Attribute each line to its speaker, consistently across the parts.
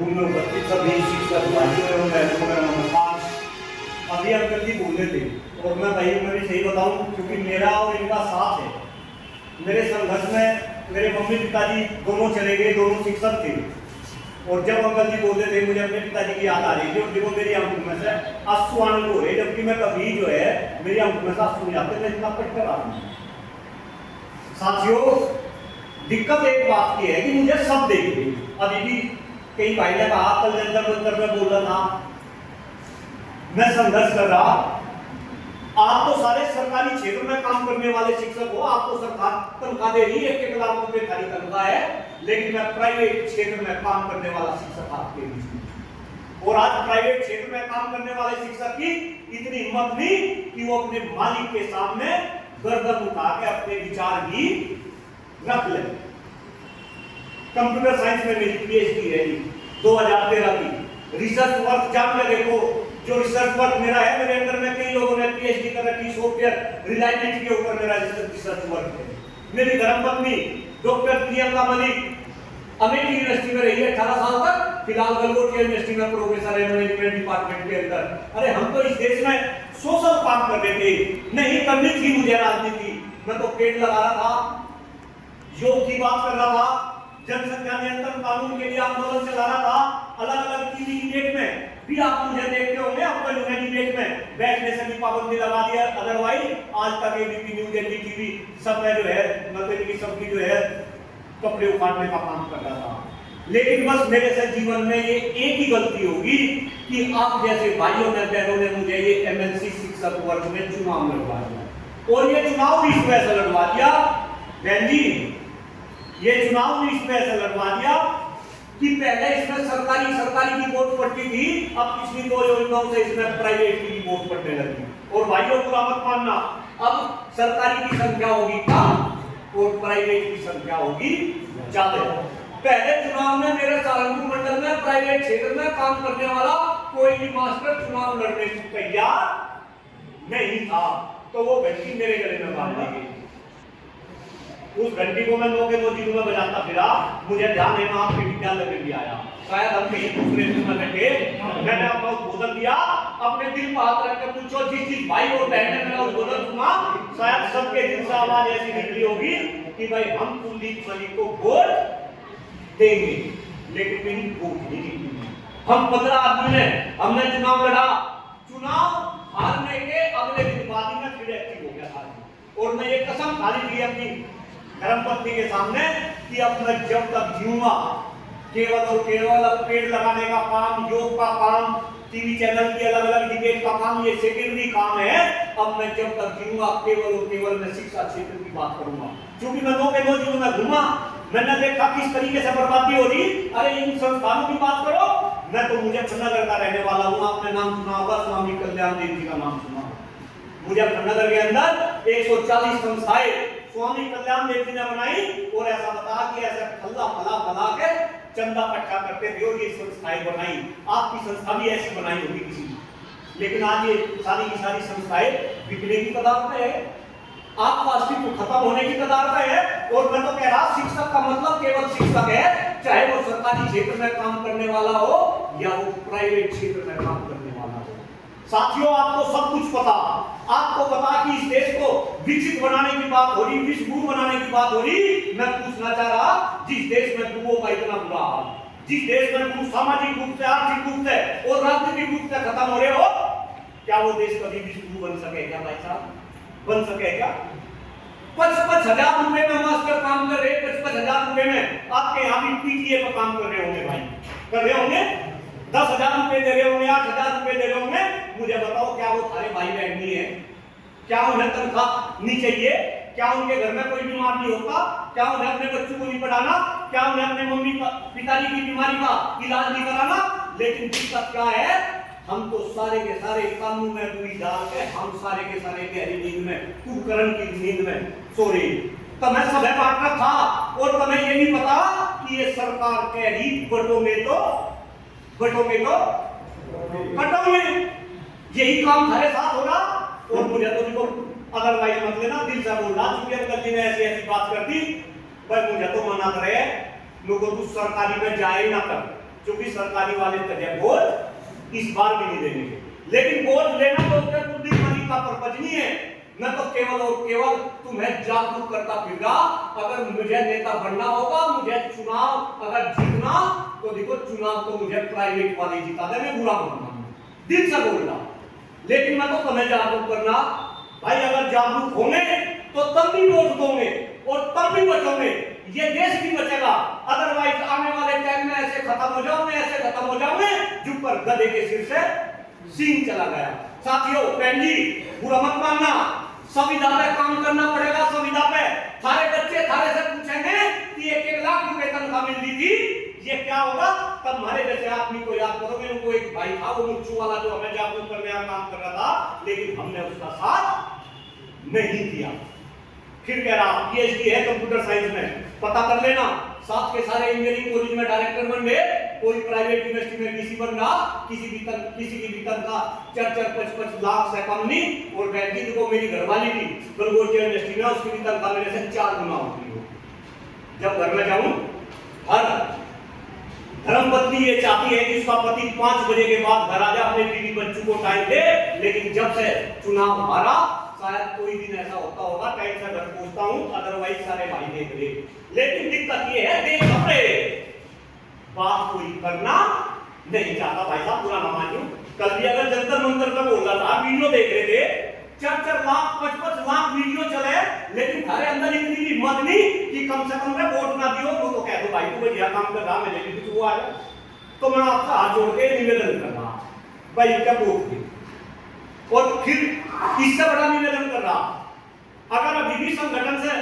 Speaker 1: में उपस्थित सभी शिक्षक भाइयों एवं बहनों मेरा नमस्कार। अभी अंकल जी बोले थे और मैं भाई में भी सही बताऊं, क्योंकि मेरा और इनका साथ है। मेरे संघर्ष में मेरे मम्मी पिताजी दोनों चले गए, दोनों शिक्षक थे। और जब अंकल जी बोलते थे मुझे अपने पिताजी की याद आ रही थी और देखो मेरी आंखों में से आंसू आने को है, जबकि मैं कभी जो है मेरी आंखों में से आंसू नहीं आते, मैं इतना पट कर आ रहा हूँ। साथियों, दिक्कत एक बात की है कि मुझे सब देखिए। अभी भी कई भाई ने कहा कल जंतर में बोल रहा था, मैं संघर्ष कर रहा। आप तो सारे सरकारी क्षेत्र में काम करने वाले शिक्षक हो, आपको सरकार तनख्वाह दे रही है, 1 लाख रुपए खाली तनख्वाह है, लेकिन मैं प्राइवेट क्षेत्र में काम करने वाला शिक्षक आपके बीच में। और आज प्राइवेट क्षेत्र में काम करने वाले शिक्षक की इतनी हिम्मत नहीं कि वो अपने मालिक के सामने गर्दन उठा के अपने विचार भी रख ले। कंप्यूटर साइंस में मेरी पीएचडी है 2013 की। रिसर्च वर्क जान के देखो, जो रिसर्च वर्क मेरा है, मेरे अंदर में कई लोगों ने पीएचडी कर रखी सॉफ्टवेयर रिलायबिलिटी के ऊपर मेरा रिसर्च वर्क है। मेरी धर्मपत्नी डॉक्टर प्रियंका मलिक अमेठी यूनिवर्सिटी में रही है 18 साल तक, फिलहाल गलगोटिया यूनिवर्सिटी में प्रोफेसर है मैनेजमेंट डिपार्टमेंट के अंदर। अरे हम तो इस देश में सोशल काम कर रहे थे, नहीं करनी थी मुझे राजनीति। मैं तो पेड़ लगा रहा था, योग की बात कर रहा था, जनसंख्या नियंत्रण कानून के लिए आंदोलन चला रहा था। अलग अलग टीवी डिबेट में भी आप मुझे देखते होंगे, आपको डिबेट में बैठने से भी पाबंदी लगा दिया। अदरवाइज आज तक एबीपी न्यूज, एनडीटीवी सब में जो है मतलब की सबकी जो है कपड़े उखाड़ने का काम कर रहा था। लेकिन बस मेरे से जीवन में ये एक ही गलती होगी कि आप जैसे भाइयों ने बहनों ने मुझे ये एमएलसी शिक्षक वर्ग में चुनाव लड़वा दिया। और ये चुनाव भी इसमें ऐसा लड़वा दिया बहन जी, ये चुनाव भी इसमें ऐसा लड़वा दिया कि पहले इसमें सरकारी की वोट पड़ती थी, अब पिछली 2 योजनाओं से इसमें प्राइवेट की वोट पड़ने लगी। और भाइयों बुरा मत मानना, अब सरकारी की संख्या होगी कम और प्राइवेट की संख्या होगी ज्यादा। पहले चुनाव में मेरे सहारनपुर मंडल में प्राइवेट क्षेत्र में काम करने वाला कोई भी मास्टर चुनाव लड़ने को तैयार नहीं था, तो वो घंटी मेरे गले में बांध दी गई। उस घंटी को मैं मौके मोदी में बजाता फिरा, मुझे ध्यान है मैं आपके विद्यालय में भी आया। शायद हम कहीं दूसरे में बैठे, मैंने अपना उद्बोधन दिया, अपने दिल पर हाथ रख कर पूछो जिस भाई और बहन ने मेरा उद्बोधन सुना, शायद सबके दिल से आवाज ऐसी निकली होगी कि भाई हम कुलदीप मलिक को वोट देंगे। लेकिन मेरी वोट नहीं दी। हम 15 आदमी ने हमने चुनाव लड़ा, चुनाव हारने के अगले दिन बाद ही मैं फिर एक्टिव हो गया था। और मैं ये कसम खा ली थी अपनी धर्मपत्नी के सामने कि अब मैं जब तक जीऊंगा केवल और केवल पेड़ लगाने का काम, योग का काम, टीवी चैनल की अलग अलग डिबेट का काम, ये सेकेंडरी काम है। अब मैं जब तक जीऊंगा केवल और केवल मैं शिक्षा क्षेत्र की बात करूंगा। क्योंकि मैं लोगों के मौजूद में घूमा, मैंने देखा किस तरीके से बर्बादी हो रही। अरे इन संस्थानों की बात करो, मैं तो मुजफ्फरनगर का रहने वाला हूँ, आपने नाम सुना होगा, स्वामी कल्याण देव जी का नाम सुना। मुजफ्फरनगर के अंदर 140 संस्थाएं स्वामी कल्याण देव जी ने बनाई और ऐसा बता कि ऐसे फल्ला फला बना के चंदा इकट्ठा करते थे और ये संस्थाएं बनाई। आपकी संस्था भी ऐसी बनाई होगी किसी ने, लेकिन आज ये सारी की सारी संस्थाएं बिकने की कगार पे है, आपका अस्तित्व खत्म होने की कगार पे है। और मैं तो कह रहा शिक्षक का मतलब केवल शिक्षक है, चाहे वो सरकारी क्षेत्र में काम करने वाला हो या वो प्राइवेट क्षेत्र में काम करने वाला हो। साथियों, आपको सब कुछ पता, आपको पता कि इस देश को विकसित बनाने की बात हो रही, विश्व गुरु बनाने की बात हो रही। मैं पूछना चाह रहा, जिस देश में गुरुओं का इतना बुरा हाल, जिस देश में गुरु सामाजिक रूप से, आर्थिक रूप से और राजनीतिक रूप से खत्म हो रहे हो, क्या वो देश कभी विश्व गुरु बन सके क्या भाई साहब? बन सके क्या? 55,000 रुपए में मास्टर काम कर रहे, 55,000 रुपए में आपके यहाँ भी पीटीए पर काम कर रहे होंगे भाई, कर रहे होंगे, 10,000 रुपए दे रहे होंगे, 8,000 रुपए दे रहे होंगे। मुझे बताओ क्या वो सारे भाई बहन नहीं है? क्या उन्हें तनख्वाह नहीं चाहिए? क्या उनके घर में कोई बीमार नहीं होता? क्या उन्हें अपने बच्चों को नहीं पढ़ाना? क्या उन्हें अपने मम्मी पिताजी की बीमारी का इलाज नहीं कराना? लेकिन दिक्कत क्या है, हम तो सारे के सारे कानून में पूरी डाल के हम सारे के सारे गहरी नींद में, कुकरण की नींद में सो रहे। तो मैं सब बांटना था और तुम्हें ये नहीं पता कि ये सरकार कह रही बटोगे तो कटोगे, यही काम हमारे साथ होगा। और मुझे तो देखो अदरवाइज मत लेना, दिल से बोल रहा चूंकि अंकल जी ने ऐसी ऐसी बात कर दी, पर मुझे तो मना करे लोगों को सरकारी में जाए ना कर, क्योंकि सरकारी वाले तय बोझ इस बार भी नहीं देंगे। लेकिन बोझ लेना तो बुद्धिमानी का पर्पज नहीं है। मैं तो केवल और केवल तुम्हें जागरूक करता फिरगा। अगर मुझे नेता बनना होगा, मुझे चुनाव अगर जीतना, तो देखो चुनाव तो मुझे प्राइवेट वाले जिता दे, मैं बुरा मानूंगा, दिल से बोल रहा। लेकिन मैं तो तुम्हें जागरूक करना भाई, अगर जागरूक होंगे तो तब भी वोट दोगे और तब भी बचोगे, ये देश भी बचेगा। अदरवाइज आने वाले टाइम में ऐसे खत्म हो जाओगे, ऐसे खत्म हो जाओगे जो पर गधे के सिर से सींग चला गया। साथियों, बहन जी, बुरा मत मानना, संविधा पे काम करना पड़ेगा। संविधा पे थारे बच्चे थारे से पूछेंगे कि 1-1 लाख रुपए तनख्वाह मिल रही थी, ये क्या होगा? तब हमारे जैसे आदमी को याद करोगे। उनको एक भाई था, वो मुच्चू वाला, जो हमें जागरूक करने का काम कर रहा था, लेकिन हमने उसका साथ नहीं दिया। फिर कह रहा पीएचडी है कंप्यूटर साइंस में, पता कर लेना। साथ के सारे इंजीनियरिंग कॉलेज में डायरेक्टर बन गए, कोई प्राइवेट यूनिवर्सिटी में डीसी बन रहा, किसी की भी तनख्वाह 4-5 लाख से कम नहीं। और बैंकी को मेरी घरवाली थी गलगोटिया यूनिवर्सिटी में, उसकी भी तनख्वाह मेरे से 4 गुना होती है। जब घर में जाऊं, हर धर्मपत्नी ये चाहती है कि उसका पति 5 बजे के बाद घर आ जाए, अपने बीवी बच्चों को टाइम दे। लेकिन जब से चुनाव हारा, शायद कोई दिन ऐसा होता होगा टाइम से घर पहुंचता हूं, अदरवाइज सारे भाई देख ले। लेकिन दिक्कत ये है, देख अपने बात कोई करना नहीं चाहता। भाई साहब, पूरा ना मानियो, कल भी अगर जंतर मंतर का बोल रहा था, वीडियो देख रहे थे, 4-4 लाख 5-5 लाख वीडियो चले, लेकिन थारे अंदर इतनी भी हिम्मत नहीं कि कम से कम वोट ना दियो। तो कह दो भाई, तू बढ़िया काम कर रहा, मैं लेकिन तू आ जा। तो मैं आपका हाथ जोड़ के निवेदन कर रहा भाई, क्या वोट दे। और फिर इससे बड़ा निवेदन कर रहा, अगर अभी भी संगठन से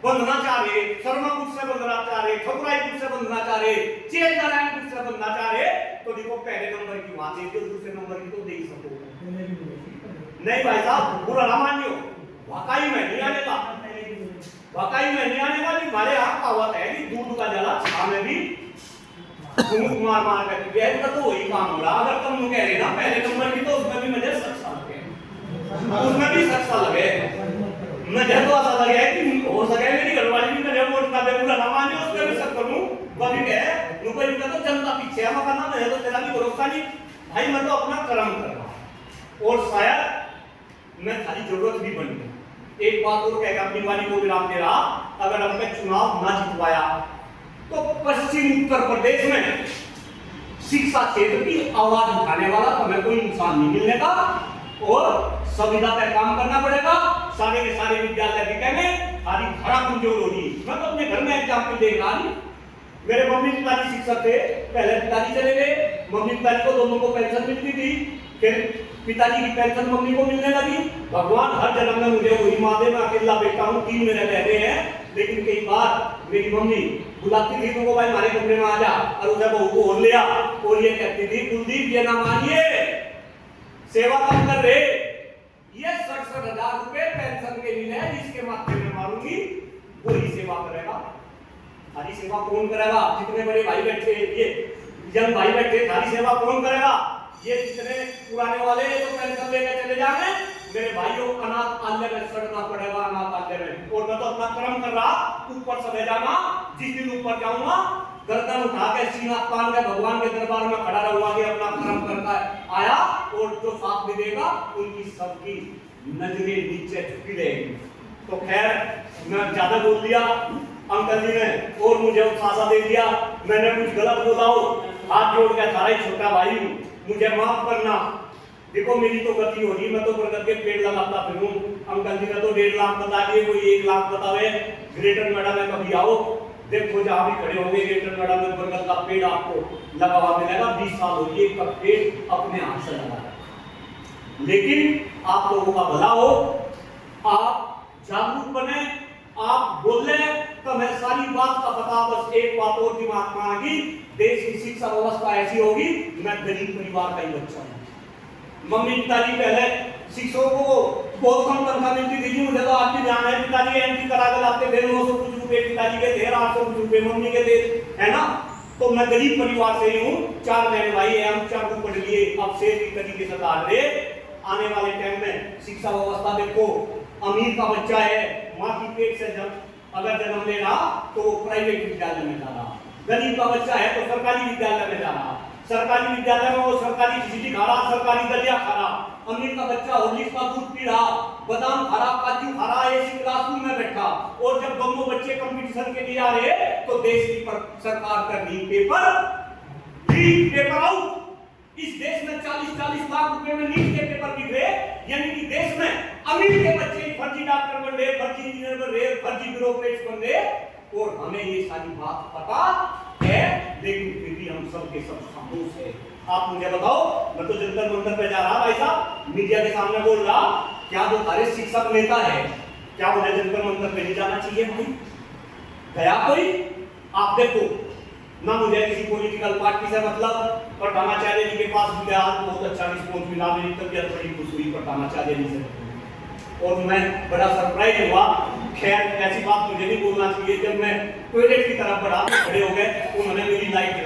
Speaker 1: बंधना चाह रहे, शर्मा कुछ से बंधना चाह रहे, ठकुराई कुछ से बंधना चाह रहे, चेत नारायण कुछ से बंधना चाह रहे, तो देखो पहले नंबर की बात है, दूसरे नंबर की तो दे ही सको। नहीं भाई साहब, बुरा ना मानियो, वाकई में नहीं आने का, वाकई में नहीं आने वाली। हमारे यहाँ कहावत है कि दूध का जला छा में भी घूंघ मार मार कर दिया, इनका तो वही काम हो रहा। अगर तुम कह रहे ना पहले नंबर की, तो उसमें भी मुझे सख्त लगे, उसमें भी सख्त लगे, मुझे तो ऐसा लगे कि हो सके मेरी घरवाली भी मुझे वोट ना दे, पूरा ना माने, उसमें भी सख्त करूं। कभी कहे रुपए रुपए तो जनता पीछे है, मैं करना मैं तो तेरा भी भरोसा नहीं भाई, मैं तो अपना कर्म कर रहा हूं। और शायद मैं खाली जरूरत भी बन गई। एक बात और कह अपनी वाली को विराम दे रहा, अगर हमने चुनाव ना जितवाया तो पश्चिम उत्तर प्रदेश में शिक्षा क्षेत्र की आवाज उठाने वाला हमें कोई इंसान नहीं मिलने का, और संविधा पर काम करना पड़ेगा। सारे के सारे विद्यालय बिकेंगे, हमारी धारा कमजोर होगी। मैं तो अपने घर में एग्जाम्पल दे रहा हूं, मेरे मम्मी पिताजी शिक्षक थे, पहले पिताजी चले गए, मम्मी पिताजी को दोनों को पेंशन मिलती थी, फिर पिताजी की पेंशन मम्मी को मिलने लगी। भगवान हर जन्म में मुझे वही माँ दे, मैं अकेला बेटा हूँ, 3 मेरे बहने हैं। लेकिन कई बार मेरी मम्मी बुलाती थी तो भाई हमारे कमरे में आ जा, और उसे बहू को और लिया, और ये कहती थी कुलदीप ये ना मानिए, सेवा कम कर रहे, ये 67,000 रुपए पेंशन के लिए है, जिसके माथे में मारूंगी वही सेवा करेगा। थारी सेवा कौन करेगा? जितने बड़े भाई बैठे, ये यंग भाई बैठे, थारी सेवा कौन करेगा? ये जितने पुराने वाले तो पेंशन लेकर चले जाएंगे, मेरे भाइयों अनाथ आलय में सड़ना पड़ेगा, अनाथ आलय में। और मैं तो अपना कर्म कर रहा, ऊपर चले जाना, जिस दिन ऊपर जाऊंगा गर्दन उठा के सीना तान के भगवान के दरबार में खड़ा रहूंगा कि अपना कर्म करता आया, और जो साथ भी देगा उनकी सबकी नजरें नीचे झुकी रहेगी। तो खैर मैं ज्यादा बोल दिया अंकल जी ने, और मुझे उत्साह दे दिया, मैंने कुछ गलत बोला हो, हाथ जोड़ के थारा ही छोटा भाई हूँ, मुझे माफ करना। देखो मेरी तो गति हो रही, मैं तो बरगद के पेड़ लगाता फिरूं। अंकल जी ने तो 1.5 लाख बता दिए, कोई 1 लाख बतावे। ग्रेटर नोएडा में कभी आओ, देखो जहां भी खड़े होंगे ग्रेटर नोएडा में बरगद का पेड़ आपको लगा हुआ मिलेगा। 20 साल हो गए, एक का पेड़ अपने हाथ से लगा। लेकिन आप लोगों का भला हो, आप जागरूक बने, आप बोले तो मैं सारी बात का पता। बस एक बात और दिमाग में आ गई, देश की शिक्षा व्यवस्था ऐसी होगी, मैं गरीब परिवार का ही बच्चा हूँ। मम्मी पिताजी पहले शिक्षकों को बहुत कम तनख्वाह मिलती थी, मुझे तो आज भी ध्यान है, पिताजी एंट्री करा कर लाते थे 900 कुछ रुपए, पिताजी के थे 800 कुछ रुपए, मम्मी के थे, है ना। तो मैं गरीब परिवार से ही हूँ, 4 बहन भाई है, हम 4 को पढ़ लिए, अब से भी तरीके से काट रहे। आने वाले टाइम में शिक्षा व्यवस्था देखो, अमीर का बच्चा है, माँ की पेट से जब अगर जन्म ले रहा तो वो प्राइवेट विद्यालय में जा रहा, गरीब का बच्चा है तो सरकारी विद्यालय में जा रहा, सरकारी विद्यालय में वो सरकारी खिचड़ी खा रहा, सरकारी दलिया खा रहा। अमीर का बच्चा हॉर्लिक्स का दूध पी रहा, बादाम खा रहा, काजू खा रहा, एसी क्लासरूम में बैठा। और जब दोनों बच्चे कंपटीशन के लिए आ रहे तो देश की सरकार कर रही पेपर लीक, पेपर आउट। इस देश में 40-40 लाख रुपए में नीट के पेपर बिक रहे, यानी कि देश में अमीर के बच्चे फर्जी डॉक्टर बन रहे, फर्जी इंजीनियर बन रहे, फर्जी ब्यूरोक्रेट्स बन रहे। और हमें ये सारी बात पता है, लेकिन फिर भी हम सब के सब खामोश है। आप मुझे बताओ, मैं तो जंतर मंतर पे जा रहा भाई साहब, मीडिया के सामने बोल रहा, क्या वो हमारे शिक्षक नेता है, क्या मुझे जंतर मंतर पे नहीं जाना चाहिए भाई? गया कोई? आप देखो ना, मुझे किसी पॉलिटिकल पार्टी से मतलब, प्रधानाचार्य जी के पास भी गया, बहुत अच्छा रिस्पॉन्स मिला, मेरी तबीयत बड़ी खुश हुई प्रधानाचार्य जी से, और मैं बड़ा सरप्राइज हुआ। खैर ऐसी बात मुझे नहीं बोलना चाहिए, जब मैं टॉयलेट की तरफ बढ़ा खड़े हो गए, उन्होंने मेरी लाइट